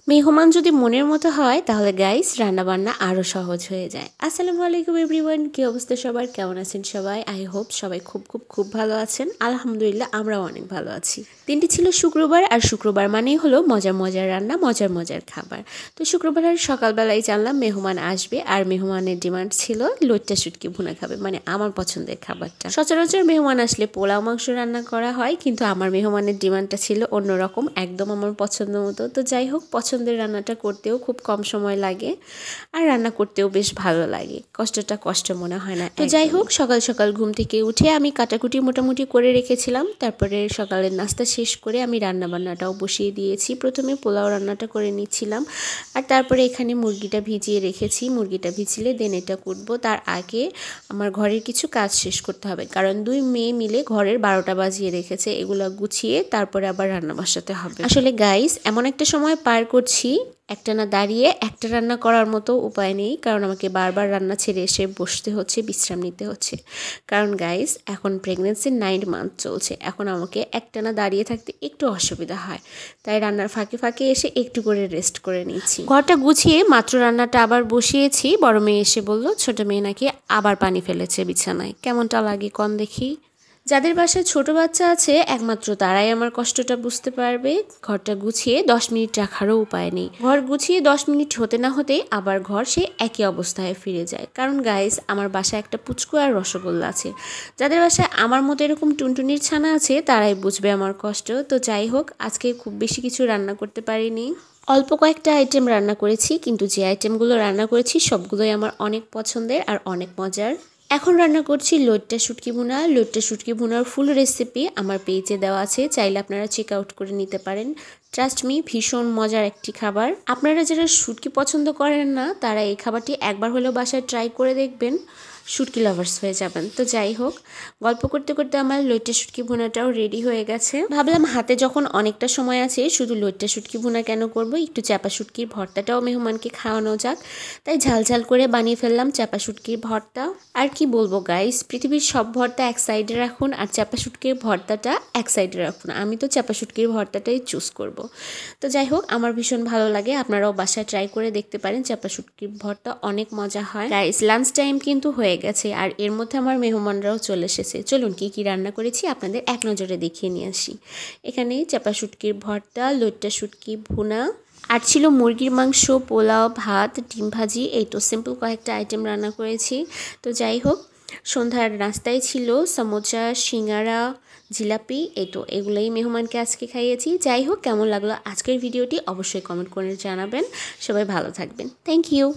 মেহমান যদি মনের মতো হয় তাহলে গাইস রান্নাবান্না আরও সহজ হয়ে যায়। আসসালামু আলাইকুম এভরিওয়ান, কী অবস্থা সবার, কেমন আছেন সবাই? আই হোপ সবাই খুব খুব খুব ভালো আছেন। আলহামদুলিল্লাহ আমরাও অনেক ভালো আছি। দিনটি ছিল শুক্রবার, আর শুক্রবার মানেই হলো মজার মজার রান্না, মজার মজার খাবার। তো শুক্রবারের সকালবেলায় জানলাম মেহমান আসবে, আর মেহমানের ডিমান্ড ছিল লইট্টা শুটকি ভুনা খাবে, মানে আমার পছন্দের খাবারটা। সচরাচর মেহমান আসলে পোলাও মাংস রান্না করা হয়, কিন্তু আমার মেহমানের ডিমান্ডটা ছিল অন্যরকম, একদম আমার পছন্দ মতো। তো যাই হোক, পছন্দের রান্নাটা করতেও খুব কম সময় লাগে, আর রান্না করতেও বেশ ভালো লাগে, কষ্টটা কষ্ট মনে হয় না। তো যাই হোক, সকাল সকাল ঘুম থেকে উঠে আমি কাটাকুটি মোটামুটি করে রেখেছিলাম। তারপরে সকালের নাস্তা শেষ করে আমি রান্না বান্নাটাও বসিয়ে দিয়েছি। প্রথমে পোলাও রান্নাটা করে নিচ্ছিলাম, আর তারপরে এখানে মুরগিটা ভিজিয়ে রেখেছি। মুরগিটা ভিজলে দেন এটা কুটবো। তার আগে আমার ঘরের কিছু কাজ শেষ করতে হবে, কারণ দুই মেয়ে মিলে ঘরের 12টা বাজিয়ে রেখেছে। এগুলো গুছিয়ে তারপরে আবার রান্না বসাতে হবে। আসলে গাইস, এমন একটা সময় পার করছি, একটানা দাঁড়িয়ে একটা রান্না করার মতো উপায় নেই, কারণ আমাকে বারবার রান্না ছেড়ে এসে বসতে হচ্ছে, বিশ্রাম নিতে হচ্ছে। কারণ গাইস, এখন প্রেগনেন্সির 9 মান্থ চলছে, এখন আমাকে একটানা দাঁড়িয়ে থাকতে একটু অসুবিধা হয়, তাই রান্নার ফাঁকে ফাঁকে এসে একটু করে রেস্ট করে নিচ্ছি। ঘরটা গুছিয়ে মাত্র রান্নাটা আবার বসিয়েছি, বড় মেয়ে এসে বলল ছোট মেয়ে নাকি আবার পানি ফেলেছে বিছানায়। কেমনটা লাগে কন দেখি? যাদের বাসায় ছোট বাচ্চা আছে একমাত্র তারাই আমার কষ্টটা বুঝতে পারবে। ঘরটা গুছিয়ে 10 মিনিট রাখারও উপায় নেই। ঘর গুছিয়ে 10 মিনিট হতে না হতেই আবার ঘর সে একই অবস্থায় ফিরে যায়। কারণ গাইস, আমার বাসায় একটা পুচকু আর রসগোল্লা আছে। যাদের বাসায় আমার মতো এরকম টুনটুনির ছানা আছে তারাই বুঝবে আমার কষ্ট। তো যাই হোক, আজকে খুব বেশি কিছু রান্না করতে পারিনি, অল্প কয়েকটা আইটেম রান্না করেছি, কিন্তু যে আইটেমগুলো রান্না করেছি সবগুলোই আমার অনেক পছন্দের আর অনেক মজার। এখন রান্না করছি লইট্টা শুটকি ভুনা। লইট্টা শুটকি ভুনার ফুল রেসিপি আমার পেজে দেওয়া আছে, চাইলে আপনারা চেক আউট করে নিতে পারেন। ট্রাস্ট মি, ভীষণ মজার একটি খাবার। আপনারা যারা শুটকি পছন্দ করেন না তারা এই খাবারটি একবার হলেও বাসায় ট্রাই করে দেখবেন, শুটকি লাভার্স হয়ে যাবেন। তো যাই হোক, গল্প করতে করতে আমার লইট্টা শুটকি ভুনাটাও রেডি হয়ে গেছে। ভাবলাম হাতে যখন অনেকটা সময় আছে, শুধু লইট্টা শুটকি ভুনা কেন করব, একটু চাপা শুটকির ভর্তাটাও মেহমানকে খাওয়ানো যাক। তাই ঝালঝাল করে বানিয়ে ফেললাম চাপা শুটকির ভর্তা। আর কি বলবো গাইস, পৃথিবীর সব ভর্তা এক সাইডে রাখুন, আর চাপা শুটকির ভর্তাটা এক সাইডে রাখুন। আমি তো চাপা শুটকির ভর্তাটাই চুজ করব। তো যাই হোক, আমার ভীষণ ভালো লাগে, আপনারাও বাসায় ট্রাই করে দেখতে পারেন। চাপা শুটকির ভর্তা অনেক মজা হয়। গাইস, লাঞ্চ টাইম কিন্তু হয়ে গেছে, আর এর মধ্যে আমার মেহমানরাও চলে এসেছে। চলুন কি কি রান্না করেছি আপনাদের এক নজরে দেখিয়ে নিয়ে আসি। এখানে চাপা শুটকির ভর্তা, লইট্টা শুটকি ভুনা, আর ছিল মুরগির মাংস, পোলাও, ভাত, ডিম ভাজি। এই তো সিম্পল কয়েকটা আইটেম রান্না করেছি। তো যাই হোক, সন্ধ্যার নাস্তায় ছিল সমোসা, সিঙ্গারা, জিলাপি। এই তো এগুলোই মেহমানকে আজকে খাইয়েছি। যাই হোক, কেমন লাগলো আজকের ভিডিওটি অবশ্যই কমেন্ট করে জানাবেন। সবাই ভালো থাকবেন। Thank you.